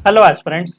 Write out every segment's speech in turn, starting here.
Hello aspirants,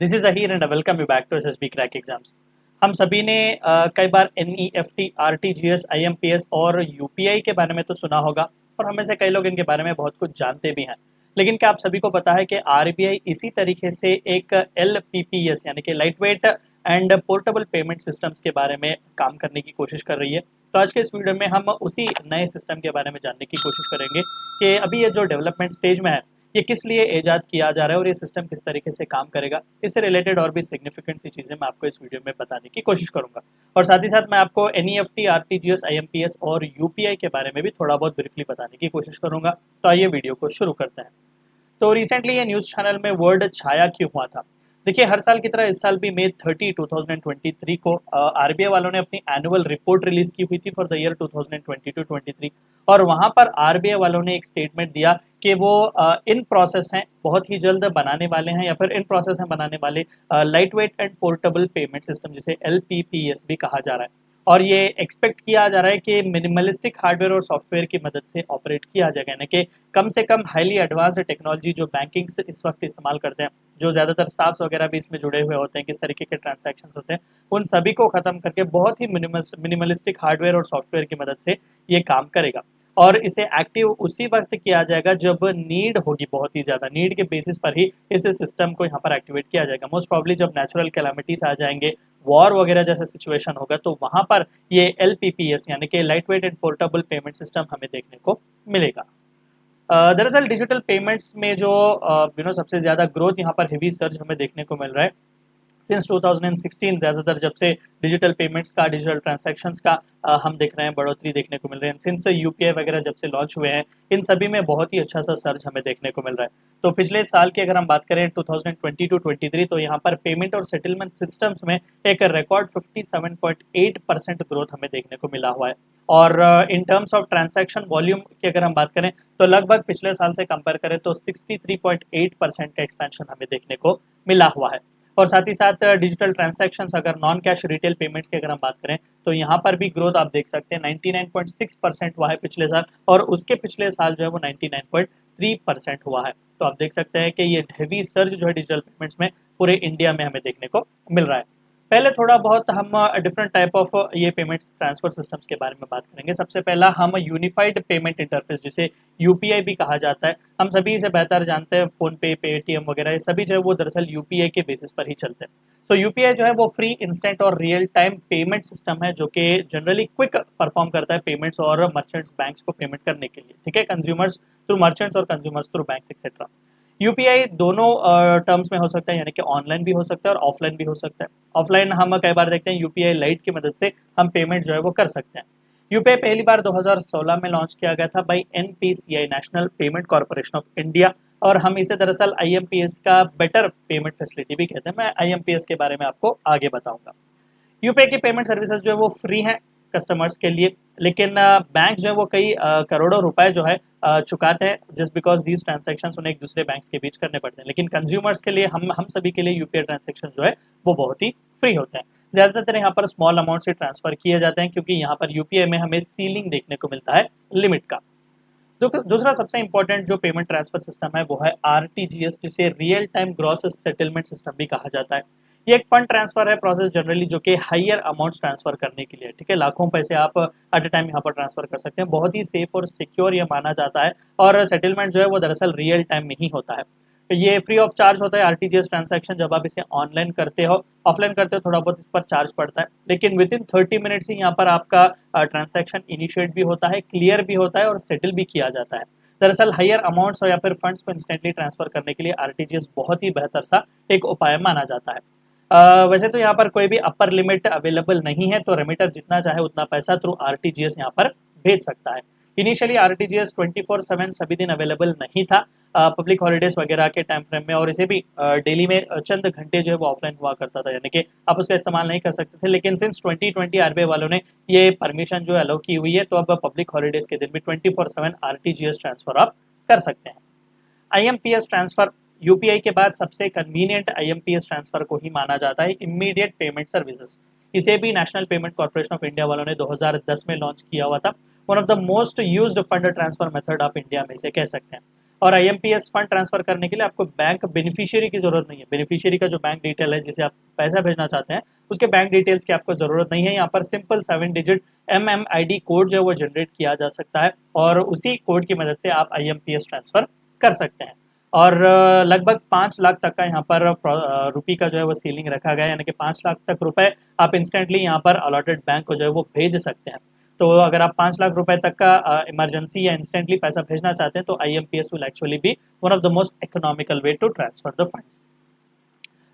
this is Ahir and welcome you back to SSB crack exams. हम सभी ने कई बार एनईएफटी, आरटीजीएस, आईएमपीएस और यूपीआई के बारे में तो सुना होगा और हमें से कई लोग इनके बारे में बहुत कुछ जानते भी हैं। लेकिन क्या आप सभी को पता है कि आरबीआई इसी तरीके से एक एलपीपीएस यानी कि light weight and portable payment systems के बारे में काम करने की कोशिश कर रही है। तो आज के इस वीडियो में हम उसी नए सिस्टम के बारे में जानने की कोशिश करेंगे कि अभी ये जो डेवलपमेंट स्टेज में है ये किस लिए ईजाद किया जा रहा है और ये सिस्टम किस तरीके से काम करेगा। इससे रिलेटेड और भी सिग्निफिकेंट सी चीज़ें मैं आपको इस वीडियो में बताने की कोशिश करूंगा और साथ ही साथ मैं आपको एनईएफटी, आरटीजीएस, आईएमपीएस और यूपीआई के बारे में भी थोड़ा बहुत ब्रीफली बताने की कोशिश करूंगा। तो आइए वीडियो को शुरू करते हैं। तो रिसेंटली ये न्यूज़ चैनल में वर्ड छाया क्यों हुआ था। देखिए, हर साल की तरह इस साल भी मई 30, 2023 को आरबीआई वालों ने अपनी एनुअल रिपोर्ट रिलीज की हुई थी फॉर द ईयर 2022-23 और वहां पर आरबीआई वालों ने एक स्टेटमेंट दिया कि वो इन प्रोसेस हैं, बहुत ही जल्द बनाने वाले हैं या फिर इन प्रोसेस हैं बनाने वाले light weight and portable payment system जिसे एलपीपीएस भी कहा जा रहा है। और ये एक्सपेक्ट किया जा रहा है कि मिनिमलिस्टिक हार्डवेयर और सॉफ्टवेयर की मदद से ऑपरेट किया जाएगा, यानी कि कम से कम हाईली एडवांस्ड टेक्नोलॉजी जो बैंकिंग से इस वक्त इस्तेमाल करते हैं, जो ज़्यादातर स्टाफ्स वगैरह भी इसमें जुड़े हुए होते हैं, किस तरीके के ट्रांजैक्शन होते हैं, उन सभी को ख़त्म करके बहुत ही मिनिमलिस्टिक हार्डवेयर और सॉफ्टवेयर की मदद से ये काम करेगा। और इसे एक्टिव उसी वक्त किया जाएगा जब नीड होगी, बहुत ही ज़्यादा नीड के बेसिस पर ही इस सिस्टम को यहाँ पर एक्टिवेट किया जाएगा। मोस्ट प्रॉब्ली जब नेचुरल कैलामिटीज आ जाएंगे, वॉर वगैरह जैसा सिचुएशन होगा, तो वहाँ पर ये एलपीपीएस यानी कि light weight and portable payment system हमें देखने को मिलेगा। दरअसल डिजिटल पेमेंट्स में जो सबसे ज़्यादा ग्रोथ यहाँ पर हेवी सर्ज हमें देखने को मिल रहा है सिंस 2016। ज़्यादातर जब से डिजिटल पेमेंट्स का, डिजिटल ट्रांजैक्शंस का हम देख रहे हैं, बढ़ोतरी देखने को मिल रही है। सिंस यूपीआई वगैरह जब से लॉन्च हुए हैं, इन सभी में बहुत ही अच्छा सा सर्ज हमें देखने को मिल रहा है। तो पिछले साल की अगर हम बात करें 2022-23, तो यहाँ पर पेमेंट और सेटलमेंट सिस्टम्स में एक रिकॉर्ड 57.8% ग्रोथ हमें देखने को मिला हुआ है। और in terms of transaction volume की अगर हम बात करें तो लगभग पिछले साल से कंपेयर करें तो 63.8% का एक्सपेंशन हमें देखने को मिला हुआ है। और साथ ही साथ डिजिटल ट्रांजैक्शंस, अगर नॉन कैश रिटेल पेमेंट्स की अगर हम बात करें तो यहाँ पर भी ग्रोथ आप देख सकते हैं 99.6% हुआ है पिछले साल, और उसके पिछले साल जो है वो 99.3% हुआ है। तो आप देख सकते हैं कि ये हेवी सर्ज जो है डिजिटल पेमेंट्स में पूरे इंडिया में हमें देखने को मिल रहा है। पहले थोड़ा बहुत हम डिफरेंट टाइप ऑफ ये पेमेंट्स ट्रांसफर सिस्टम्स के बारे में बात करेंगे। सबसे पहला हम यूनिफाइड पेमेंट इंटरफेस, जिसे यूपीआई भी कहा जाता है, हम सभी इसे बेहतर जानते हैं। फोन पे, पेटीएम वगैरह ये सभी जो है वो दरअसल यूपीआई के बेसिस पर ही चलते हैं। सो यूपीआई जो है वो फ्री, इंस्टेंट और रियल टाइम पेमेंट सिस्टम है जो कि जनरली क्विक परफॉर्म करता है पेमेंट्स और मर्चेंट्स बैंक्स को पेमेंट करने के लिए। ठीक है, कंज्यूमर्स थ्रू मर्चेंट्स और consumers through banks etcetera. UPI दोनों टर्म्स में हो सकता है, यानी कि ऑनलाइन भी हो सकता है और ऑफलाइन भी हो सकता है। ऑफलाइन हम कई बार देखते हैं यूपीआई लाइट की मदद से हम पेमेंट जो है वो कर सकते हैं। यूपीआई पहली बार 2016 में लॉन्च किया गया था by NPCI, national payment corporation of India, और हम इसे दरअसल आईएमपीएस का बेटर पेमेंट फैसिलिटी भी कहते हैं। मैं आईएमपीएस के बारे में आपको आगे बताऊंगा। यूपीआई की पेमेंट सर्विसेज जो है वो फ्री हैं कस्टमर्स के लिए, लेकिन बैंक जो है वो कई करोड़ों रुपए जो है चुकाते हैं जस्ट बिकॉज दीज ट्रांजेक्शन उन्हें एक दूसरे बैंक्स के बीच करने पड़ते हैं। लेकिन कंज्यूमर्स के लिए, हम सभी के लिए यूपीआई ट्रांजेक्शन जो है वो बहुत ही फ्री होते हैं। ज़्यादातर यहाँ पर स्मॉल अमाउंट से ट्रांसफर किए जाते हैं क्योंकि यहाँ पर यूपीआई में हमें सीलिंग देखने को मिलता है लिमिट का। दूसरा सबसे इंपॉर्टेंट जो पेमेंट ट्रांसफर सिस्टम है वो है आरटीजीएस, जिसे real time gross settlement system भी कहा जाता है। ये एक फंड ट्रांसफर है प्रोसेस जनरली जो कि हायर अमाउंट्स ट्रांसफर करने के लिए। ठीक है, लाखों पैसे आप एट अ टाइम यहाँ पर ट्रांसफर कर सकते हैं। बहुत ही सेफ और सिक्योर ये माना जाता है, और सेटलमेंट जो है वो दरअसल रियल टाइम में ही होता है। तो ये फ्री ऑफ चार्ज होता है आरटीजीएस ट्रांजैक्शन जब आप इसे ऑनलाइन करते हो। ऑफलाइन करते हो थोड़ा बहुत इस पर चार्ज पड़ता है, लेकिन विद इन 30 मिनट्स ही यहाँ पर आपका ट्रांजैक्शन इनिशिएट भी होता है, क्लियर भी होता है और सेटल भी किया जाता है। दरअसल हायर अमाउंट्स या फिर फंड्स को इंस्टेंटली ट्रांसफर करने के लिए आरटीजीएस बहुत ही बेहतर सा एक उपाय माना जाता है। वैसे तो यहाँ पर कोई भी अपर लिमिट अवेलेबल नहीं है, तो रेमिटर जितना चाहे उतना पैसा थ्रू आरटीजीएस यहाँ पर भेज सकता है। इनिशियली आरटीजीएस 24/7 सभी दिन अवेलेबल नहीं था, पब्लिक हॉलीडेज वगैरह के टाइम फ्रेम में, और इसे भी डेली में चंद घंटे जो है वो ऑफलाइन हुआ करता था, यानी कि आप उसका इस्तेमाल नहीं कर सकते थे। लेकिन सिंस 2020 आरबीआई वालों ने ये परमिशन जो अलाउ की हुई है, तो अब पब्लिक हॉलीडेज के दिन भी 24/7 आरटीजीएस ट्रांसफर आप कर सकते हैं। आईएमपीएस ट्रांसफर यूपीआई के बाद सबसे कन्वीनियंट आईएमपीएस ट्रांसफर को ही माना जाता है, इमीडिएट पेमेंट सर्विसेज। इसे भी national payment corporation of India वालों ने 2010 में लॉन्च किया हुआ था। One of the most used fund transfer method आप इंडिया में इसे कह सकते हैं। और IMPS फंड ट्रांसफर करने के लिए आपको बैंक बेनिफिशियरी की जरूरत नहीं है। बेनिफिशियरी का जो बैंक डिटेल है जिसे आप पैसा भेजना चाहते हैं उसके बैंक डिटेल्स की आपको जरूरत नहीं है। यहाँ पर सिंपल 7 डिजिट MMID कोड जो है वो जनरेट किया जा सकता है और उसी कोड की मदद से आप IMPS ट्रांसफर कर सकते हैं। और लगभग 5 लाख तक का यहाँ पर रुपये का जो है वो सीलिंग रखा गया है, यानी कि 5 लाख तक रुपए आप इंस्टेंटली यहाँ पर अलॉटेड बैंक को जो है वो भेज सकते हैं। तो अगर आप 5 लाख रुपए तक का इमरजेंसी या इंस्टेंटली पैसा भेजना चाहते हैं तो IMPS will actually be one of the most economical way to transfer the funds.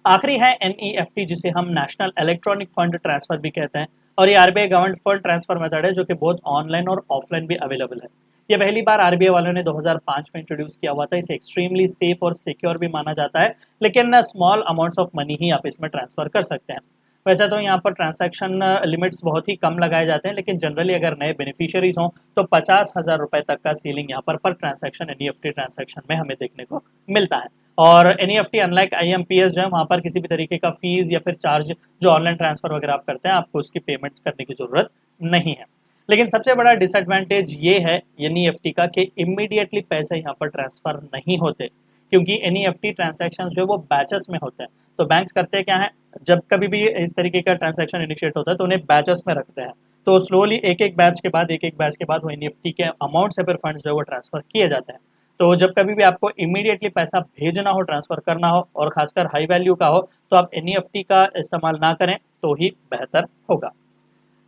आखिरी है NEFT, जिसे हम नेशनल इलेक्ट्रॉनिक फंड ट्रांसफर भी कहते हैं, और ये RBI government fund transfer method है जो कि बहुत ऑनलाइन और ऑफलाइन भी अवेलेबल है। ये पहली बार RBI वालों ने 2005 में इंट्रोड्यूस किया हुआ था। इसे एक्सट्रीमली सेफ और सिक्योर भी माना जाता है, लेकिन स्मॉल अमाउंट्स ऑफ मनी ही आप इसमें ट्रांसफर कर सकते हैं। वैसे तो यहाँ पर ट्रांजैक्शन लिमिट्स बहुत ही कम लगाए जाते हैं, लेकिन जनरली अगर नए बेनिफिशियरीज हों तो 50,000 रुपए तक का सीलिंग यहाँ पर ट्रांजैक्शन NEFT ट्रांजैक्शन में हमें देखने को मिलता है। और NEFT अनलाइक IMPS जो है वहाँ पर किसी भी तरीके का फीस या फिर चार्ज जो ऑनलाइन ट्रांसफर वगैरह आप करते हैं आपको उसकी पेमेंट करने की जरूरत नहीं है। लेकिन सबसे बड़ा डिसएडवांटेज ये है NEFT का कि इमीडिएटली पैसे यहाँ पर ट्रांसफर नहीं होते, क्योंकि NEFT ट्रांजैक्शन जो है वो बैचेस में होते हैं। तो बैंक्स करते क्या है, जब कभी भी इस तरीके का ट्रांजैक्शन इनिशिएट होता है तो उन्हें बैचेस में रखते हैं। तो स्लोली एक एक बैच के बाद वो NEFT के अमाउंट से फिर फंड्स जो है वो ट्रांसफर किए जाते हैं। तो जब कभी भी आपको इमीडिएटली पैसा भेजना हो, ट्रांसफर करना हो और खासकर हाई वैल्यू का हो, तो आप NEFT का इस्तेमाल ना करें तो ही बेहतर होगा।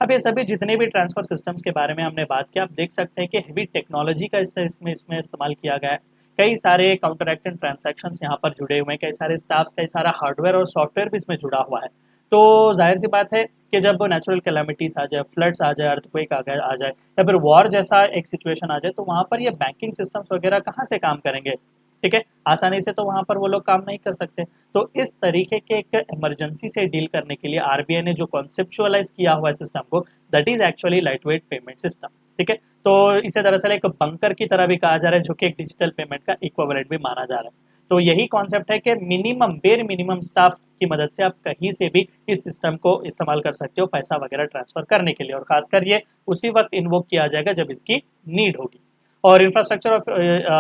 अब ये सभी जितने भी ट्रांसफर सिस्टम्स के बारे में हमने बात किया, आप देख सकते हैं कि हेवी टेक्नोलॉजी का इसमें इस्तेमाल किया गया है। कई सारे काउंटरएक्टिंग ट्रांजैक्शंस यहाँ पर जुड़े हुए हैं, कई सारे स्टाफ्स, कई सारा हार्डवेयर और सॉफ्टवेयर भी इसमें जुड़ा हुआ है। तो जाहिर सी बात है कि जब नेचुरल कैलामिटीज आ जाए, फ्लड्स आ जाए, अर्थक्वेक आ जाए या फिर वॉर जैसा एक सिचुएशन आ जाए, तो वहाँ पर ये बैंकिंग सिस्टम्स वगैरह कहाँ से काम करेंगे? ठीक है, आसानी से तो वहाँ पर वो लोग काम नहीं कर सकते। तो इस तरीके के एक इमरजेंसी से डील करने के लिए RBI ने जो कॉन्सेप्चुअलाइज किया हुआ है सिस्टम को, that is actually light weight payment system. ठीक है, तो इसे दरअसल एक बंकर की तरह भी कहा जा रहा है, जो कि एक डिजिटल पेमेंट का इक्विवेलेंट भी माना जा रहा है। तो यही कॉन्सेप्ट है कि बेर मिनिमम स्टाफ की मदद से आप कहीं से भी इस सिस्टम को इस्तेमाल कर सकते हो पैसा वगैरह ट्रांसफर करने के लिए, और खासकर ये उसी वक्त इन्वोक किया जाएगा जब इसकी नीड होगी। और इंफ्रास्ट्रक्चर ऑफ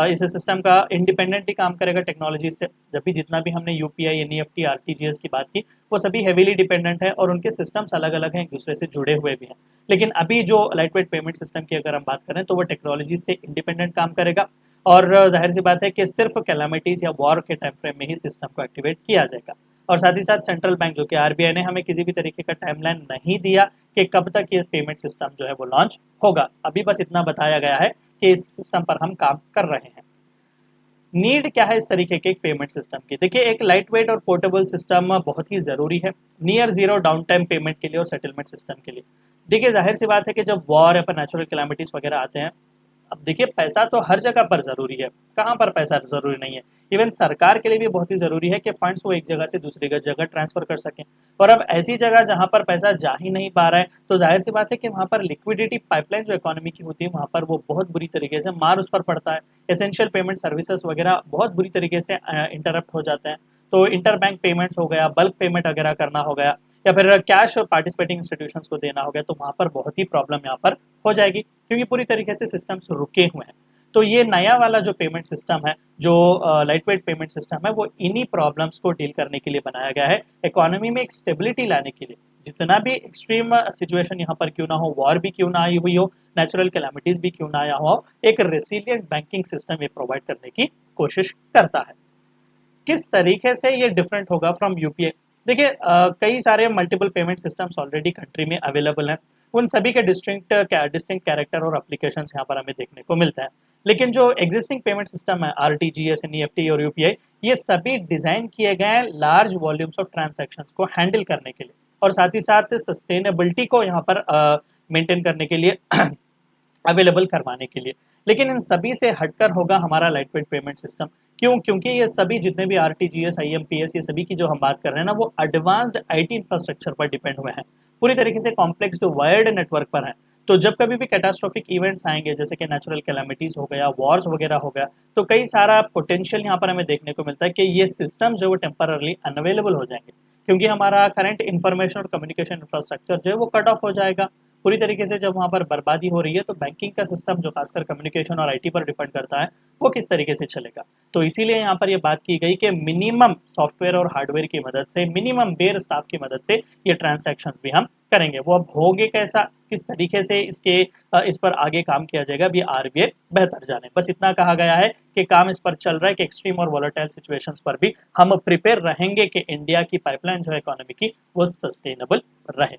इस सिस्टम का इंडिपेंडेंटली काम करेगा टेक्नोलॉजी से। जब भी जितना भी हमने UPI, NEFT, RTGS की बात की, वो सभी हेवीली डिपेंडेंट है और उनके सिस्टम्स अलग अलग हैं, एक दूसरे से जुड़े हुए भी हैं। लेकिन अभी जो लाइट वेट पेमेंट सिस्टम की अगर हम बात करें तो वो टेक्नोलॉजी से इंडिपेंडेंट काम करेगा, और जाहिर सी बात है कि सिर्फ कैलामिटीज या वॉर के टाइम फ्रेम में ही सिस्टम को एक्टिवेट किया जाएगा। और साथ ही साथ सेंट्रल बैंक जो कि RBI ने हमें किसी भी तरीके का टाइमलाइन नहीं दिया कि कब तक ये पेमेंट सिस्टम जो है वो लॉन्च होगा। अभी बस इतना बताया गया है कि इस सिस्टम पर हम काम कर रहे हैं। नीड क्या है इस तरीके के एक पेमेंट सिस्टम की? देखिए, एक लाइट वेट और पोर्टेबल सिस्टम बहुत ही जरूरी है near zero down time payment के लिए और सेटलमेंट सिस्टम के लिए। देखिए, जाहिर सी बात है कि जब वॉर या फिर नेचुरल कैलामिटीज वगैरह आते हैं, अब देखिए पैसा तो हर जगह पर जरूरी है, कहाँ पर पैसा जरूरी नहीं है? इवन सरकार के लिए भी बहुत ही जरूरी है कि फंड्स वो एक जगह से दूसरी जगह ट्रांसफर कर सकें। और अब ऐसी जगह जहाँ पर पैसा जा ही नहीं पा रहा है, तो जाहिर सी बात है कि वहाँ पर लिक्विडिटी पाइपलाइन जो इकोनॉमी की होती है वहाँ पर वो बहुत बुरी तरीके से मार उस पर पड़ता है। एसेंशियल पेमेंट सर्विसेज वगैरह बहुत बुरी तरीके से इंटरप्ट हो जाते हैं। तो इंटर बैंक पेमेंट्स हो गया, बल्क पेमेंट वगैरह करना हो गया, या फिर कैश पार्टिसिपेटिंग इंस्टीट्यूशंस को देना हो गया, तो वहाँ पर बहुत ही प्रॉब्लम यहाँ पर हो जाएगी, क्योंकि पूरी तरीके से सिस्टम्स रुके हुए हैं। तो ये नया वाला जो पेमेंट सिस्टम है, जो लाइट वेट पेमेंट सिस्टम है, वो इन्हीं प्रॉब्लम्स को डील करने के लिए बनाया गया है, इकोनॉमी में एक स्टेबिलिटी लाने के लिए। जितना भी एक्सट्रीम सिचुएशन यहाँ पर क्यों ना हो, वॉर भी क्यों ना आई हुई हो, नेचुरल कैलामिटीज भी क्यों ना आया हो, एक रेसिलियंट बैंकिंग सिस्टम ये प्रोवाइड करने की कोशिश करता है। किस तरीके से ये डिफरेंट होगा फ्रॉम UPI? देखिए, कई सारे multiple payment systems already country में अवेलेबल हैं, उन सभी के डिस्टिंक्ट कैरेक्टर और एप्लीकेशंस यहाँ पर हमें देखने को मिलता है। लेकिन जो एग्जिस्टिंग पेमेंट सिस्टम है, RTGS, NEFT और UPI, ये सभी डिजाइन किए गए हैं लार्ज वॉल्यूम्स ऑफ ट्रांजैक्शंस को हैंडल करने के लिए, और साथ ही साथ सस्टेनेबिलिटी को यहाँ पर मेंटेन करने के लिए अवेलेबल करवाने के लिए। लेकिन इन सभी से हटकर होगा हमारा लाइट वेट पेमेंट सिस्टम। क्यों? क्योंकि ये सभी जितने भी RTGS, IMPS, ये सभी की जो हम बात कर रहे हैं ना, वो एडवांस्ड IT इंफ्रास्ट्रक्चर पर डिपेंड हुए हैं, पूरी तरीके से कॉम्प्लेक्स वायर्ड नेटवर्क पर हैं। तो जब कभी भी कैटास्ट्रोफिक इवेंट्स आएंगे, जैसे कि नेचुरल कैलामिटीज हो गया, वॉर्स वगैरह हो गया, तो कई सारा पोटेंशियल यहाँ पर हमें देखने को मिलता है कि ये सिस्टम जो वो टेम्पररली अनअवेलेबल हो जाएंगे, क्योंकि हमारा करंट इन्फॉर्मेशन और कम्युनिकेशन इंफ्रास्ट्रक्चर जो है वो कट ऑफ हो जाएगा पूरी तरीके से। जब वहाँ पर बर्बादी हो रही है, तो बैंकिंग का सिस्टम जो खासकर कम्युनिकेशन और IT पर डिपेंड करता है, वो किस तरीके से चलेगा। तो इसीलिए यहाँ पर ये बात की गई कि मिनिमम सॉफ्टवेयर और हार्डवेयर की मदद से, मिनिमम बेयर स्टाफ की मदद से ये ट्रांजैक्शंस भी हम करेंगे। वो अब होंगे कैसा, किस तरीके से इस पर आगे काम किया जाएगा, अभी आरबीआई बेहतर जाने। बस इतना कहा गया है कि काम इस पर चल रहा है कि एक्सट्रीम और वोलेटाइल सिचुएशंस पर भी हम प्रिपेयर रहेंगे कि इंडिया की पाइपलाइन जो है इकोनॉमी की वो सस्टेनेबल रहे।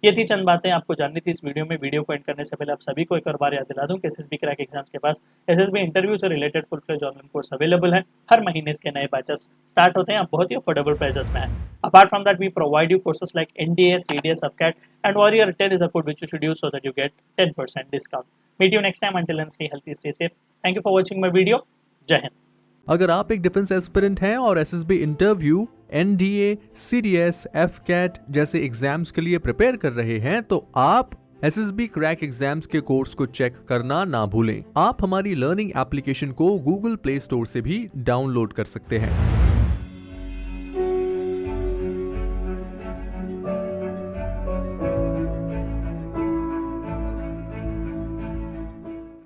ये थी चंद बातें आपको जाननी थी इस वीडियो में। वीडियो को एंड करने से पहले आप सभी को एक और बार याद दिला दूं कि एसएसबी क्रैक एग्जाम्स के पास एसएसबी इंटरव्यू से related full fledge online course available है। हर महीने इसके नए बैचेस स्टार्ट होते हैं, आप बहुत ही अफोर्डेबल प्राइसेस में है। Apart from that we provide you courses like NDA, CDS, AFCAT and warrior 10 is a code which you should use so that you get 10% discount. Meet you next time. Until then, stay healthy, stay safe. Thank you for watching my video. जय हिंद। अगर आप एक defence aspirant हैं और SSB interview, NDA, CDS, AFCAT जैसे exams के लिए prepare कर रहे हैं तो आप एसएसबी क्रैक एग्जाम्स के कोर्स को चेक करना ना भूलें। आप हमारी लर्निंग एप्लीकेशन को गूगल प्ले स्टोर से भी डाउनलोड कर सकते हैं।